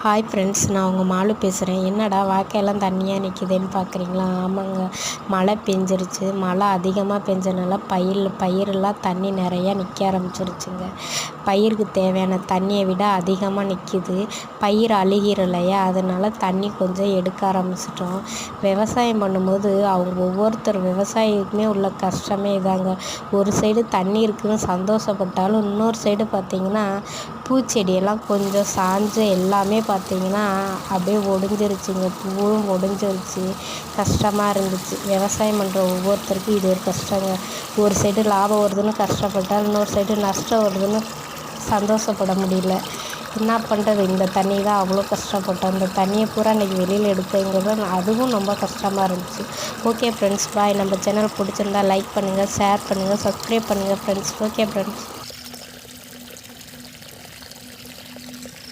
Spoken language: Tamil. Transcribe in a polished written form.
ஹாய் ஃப்ரெண்ட்ஸ், நான் உங்கள் மாலு பேசுகிறேன். என்னடா வாய்க்காலெல்லாம் தண்ணியாக நிற்கிதுன்னு பார்க்குறீங்களா? ஆமாங்க, மழை பெஞ்சிருச்சு. மழை அதிகமாக பெஞ்சனால பயிரெல்லாம் தண்ணி நிறையா நிற்க ஆரம்பிச்சிருச்சுங்க. பயிருக்கு தேவையான தண்ணியை விட அதிகமாக நிற்கிது. பயிர் அழுகிற இல்லையா, அதனால் தண்ணி கொஞ்சம் எடுக்க ஆரம்பிச்சிட்டோம். விவசாயம் பண்ணும்போது ஒவ்வொருத்தர் விவசாயிக்குமே உள்ள கஷ்டமே இதாங்க. ஒரு சைடு தண்ணி இருக்குதுன்னு சந்தோஷப்பட்டாலும் இன்னொரு சைடு பார்த்திங்கன்னா பூச்செடியெல்லாம் கொஞ்சம் சாஞ்சு எல்லாமே பார்த்திங்கன்னா அப்படியே ஒடிஞ்சிருச்சுங்க. பூவும் ஒடிஞ்சிருச்சு. கஷ்டமாக இருந்துச்சு. விவசாயம் பண்ணுற ஒவ்வொருத்தருக்கும் இது ஒரு கஷ்டங்க. ஒரு சைடு லாபம் வருதுன்னு கஷ்டப்பட்டால் இன்னொரு சைடு நஷ்டம் வருதுன்னு சந்தோஷப்பட முடியல. என்ன பண்ணுறது? இந்த தண்ணி தான் அவ்வளோ கஷ்டப்பட்டோம். இந்த தண்ணியை பூரா இன்றைக்கி வெளியில் எடுத்துங்கிறது அதுவும் ரொம்ப கஷ்டமாக இருந்துச்சு. ஓகே ஃப்ரெண்ட்ஸ், பாய். நம்ம சேனல் பிடிச்சிருந்தா லைக் பண்ணுங்கள், ஷேர் பண்ணுங்கள், சப்ஸ்கிரைப் பண்ணுங்கள் ஃப்ரெண்ட்ஸ். Okay friends.